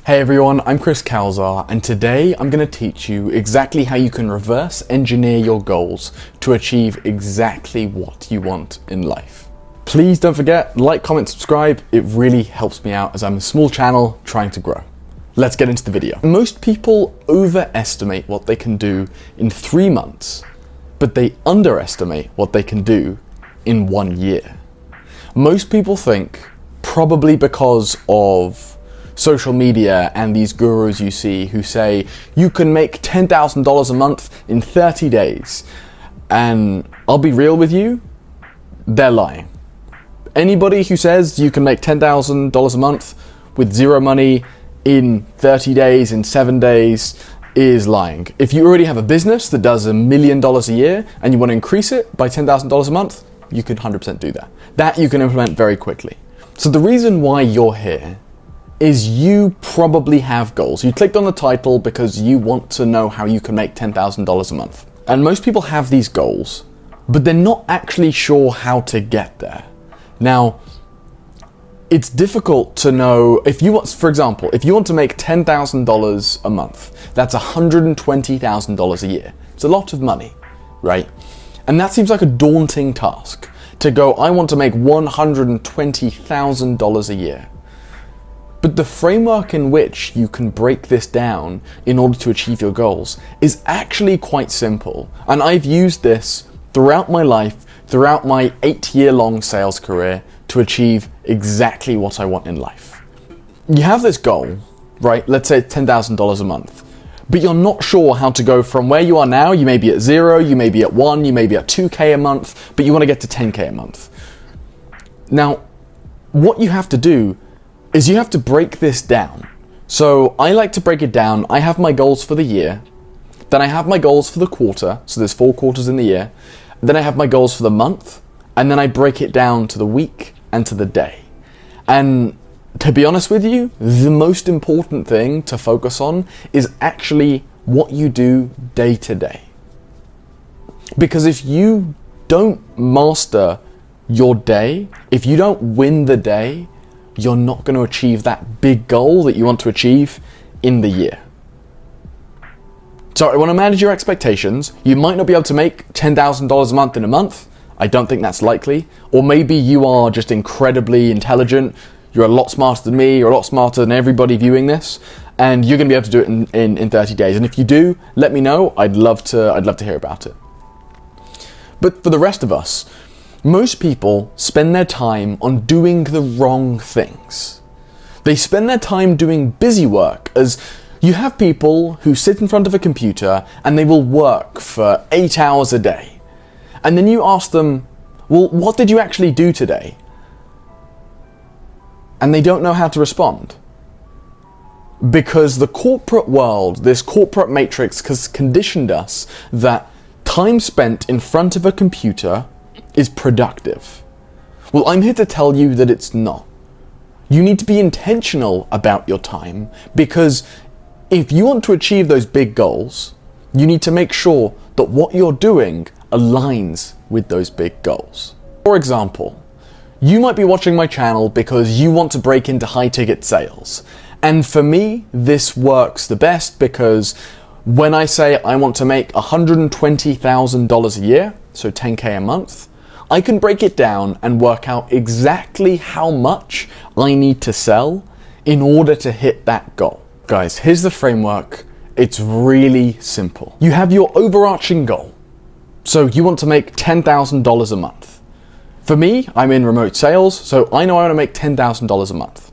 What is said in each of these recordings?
Hey everyone, I'm Calzar, and today I'm going to teach you exactly how you can reverse engineer your goals to achieve exactly what you want in life. Please don't forget, like, comment, subscribe. It really helps me out as I'm a small channel trying to grow. Let's get into the video. Most people overestimate what they can do in 3 months, but they underestimate what they can do in 1 year. Most people think, probably because of social media and these gurus you see who say you can make $10,000 a month in 30 days. And I'll be real with you, they're lying. Anybody who says you can make $10,000 a month with zero money in 30 days, in 7 days, is lying. If you already have a business that does $1 million a year and you want to increase it by $10,000 a month, you can 100% do that. That you can implement very quickly. So the reason why you're here is you probably have goals. You clicked on the title because you want to know how you can make $10,000 a month. And most people have these goals, but they're not actually sure how to get there. Now, it's difficult to know if you want, for example, if you want to make $10,000 a month, that's $120,000 a year. It's a lot of money, right? And that seems like a daunting task to go, I want to make $120,000 a year. But the framework in which you can break this down in order to achieve your goals is actually quite simple. And I've used this throughout my life, throughout my 8-year-long sales career to achieve exactly what I want in life. You have this goal, right? Let's say $10,000 a month, but you're not sure how to go from where you are now. You may be at 0, you may be at 1, you may be at 2K a month, but you want to get to 10K a month. Now, what you have to do is you have to break this down. So I like to break it down. I have my goals for the year, then I have my goals for the quarter, so there's 4 quarters in the year, then I have my goals for the month, and then I break it down to the week and to the day. And to be honest with you, the most important thing to focus on is actually what you do day to day. Because if you don't master your day, if you don't win the day, you're not going to achieve that big goal that you want to achieve in the year. So I want to manage your expectations. You might not be able to make $10,000 a month in a month. I don't think that's likely. Or maybe you are just incredibly intelligent. You're a lot smarter than me. You're a lot smarter than everybody viewing this. And you're going to be able to do it in 30 days. And if you do, let me know. I'd love to hear about it. But for the rest of us, most people spend their time on doing the wrong things. They spend their time doing busy work, as you have people who sit in front of a computer and they will work for 8 hours a day. And then you ask them, well, what did you actually do today? And they don't know how to respond. Because the corporate world, this corporate matrix, has conditioned us that time spent in front of a computer is productive. Well, I'm here to tell you that it's not. You need to be intentional about your time, because if you want to achieve those big goals, you need to make sure that what you're doing aligns with those big goals. For example, you might be watching my channel because you want to break into high-ticket sales. And for me, this works the best because when I say I want to make $120,000 a year, so 10K a month, I can break it down and work out exactly how much I need to sell in order to hit that goal. Guys, here's the framework. It's really simple. You have your overarching goal. So you want to make $10,000 a month. For me, I'm in remote sales, so I know I want to make $10,000 a month.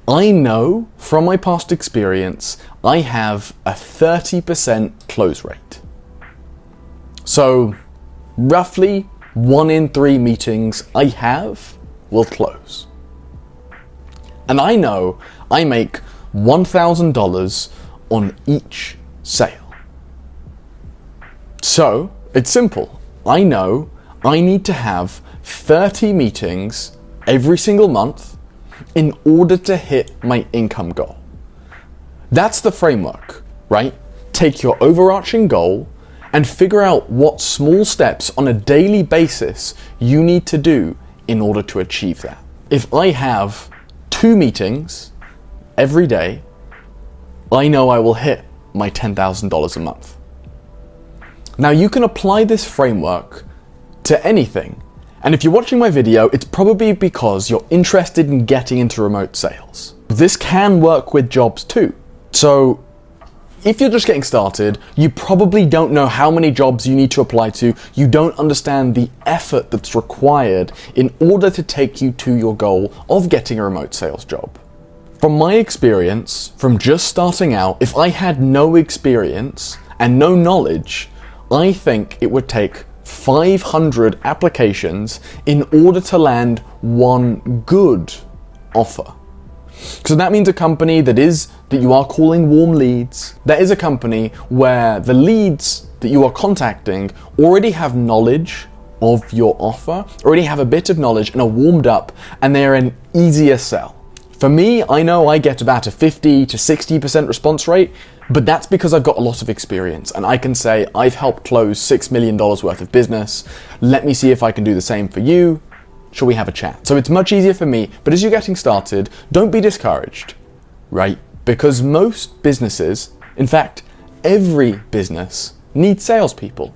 I know from my past experience, I have a 30% close rate. So roughly 1 in 3 meetings I have will close. And I know I make $1,000 on each sale. So it's simple. I know I need to have 30 meetings every single month in order to hit my income goal. That's the framework, right? Take your overarching goal and figure out what small steps on a daily basis you need to do in order to achieve that. If I have 2 meetings every day, I know I will hit my $10,000 a month. Now you can apply this framework to anything. And if you're watching my video, it's probably because you're interested in getting into remote sales. This can work with jobs too. So if you're just getting started, you probably don't know how many jobs you need to apply to. You don't understand the effort that's required in order to take you to your goal of getting a remote sales job. From my experience, from just starting out, if I had no experience and no knowledge, I think it would take 500 applications in order to land one good offer. So that means a company that you are calling warm leads. That is a company where the leads that you are contacting already have knowledge of your offer, already have a bit of knowledge and are warmed up, and they're an easier sell. For me, I know I get about a 50 to 60% response rate, but that's because I've got a lot of experience and I can say I've helped close $6 million worth of business. Let me see if I can do the same for you. Shall we have a chat? So it's much easier for me, but as you're getting started, don't be discouraged, right? Because most businesses, in fact, every business needs salespeople.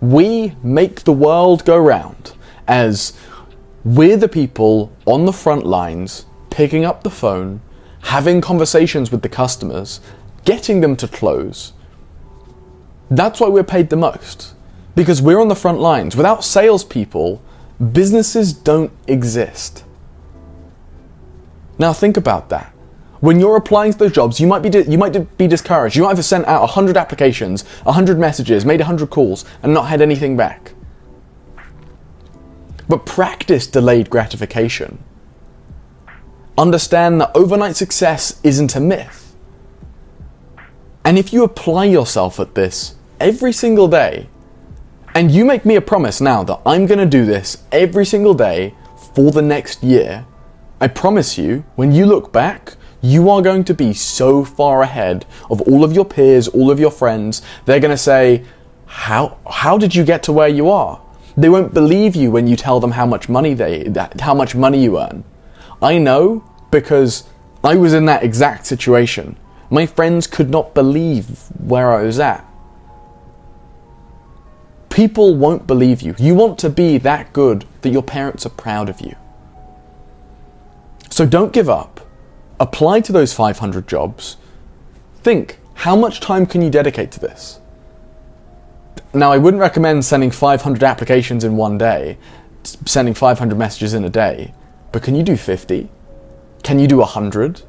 We make the world go round as we're the people on the front lines, picking up the phone, having conversations with the customers, getting them to close. That's why we're paid the most, because we're on the front lines. Without salespeople, businesses don't exist. Now think about that. When you're applying to those jobs, you might be discouraged. You might have sent out 100 applications, 100 messages, made 100 calls, and not had anything back. But practice delayed gratification. Understand that overnight success isn't a myth. And if you apply yourself at this every single day, and you make me a promise now that I'm going to do this every single day for the next year, I promise you, when you look back, you are going to be so far ahead of all of your peers, all of your friends. They're going to say, how did you get to where you are? They won't believe you when you tell them how much money you earn. I know, because I was in that exact situation. My friends could not believe where I was at. People won't believe you. You want to be that good that your parents are proud of you. So don't give up. Apply to those 500 jobs. Think, how much time can you dedicate to this? Now, I wouldn't recommend sending 500 applications in one day, sending 500 messages in a day, but can you do 50? Can you do 100?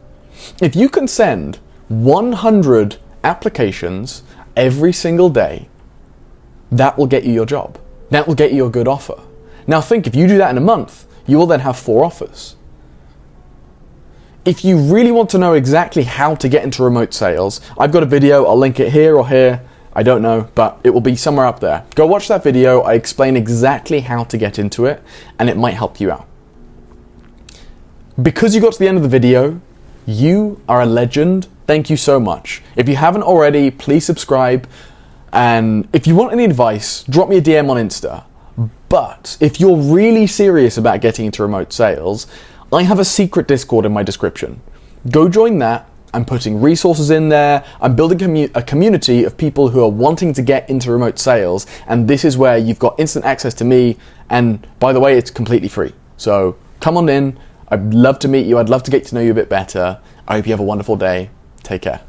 If you can send 100 applications every single day, that will get you your job. That will get you a good offer. Now think, if you do that in a month, you will then have 4 offers. If you really want to know exactly how to get into remote sales, I've got a video, I'll link it here or here, I don't know, but it will be somewhere up there. Go watch that video, I explain exactly how to get into it, and it might help you out. Because you got to the end of the video, you are a legend. Thank you so much. If you haven't already, please subscribe. And if you want any advice, drop me a DM on Insta. But if you're really serious about getting into remote sales, I have a secret Discord in my description. Go join that. I'm putting resources in there. I'm building a community of people who are wanting to get into remote sales. And this is where you've got instant access to me. And by the way, it's completely free. So come on in. I'd love to meet you. I'd love to get to know you a bit better. I hope you have a wonderful day. Take care.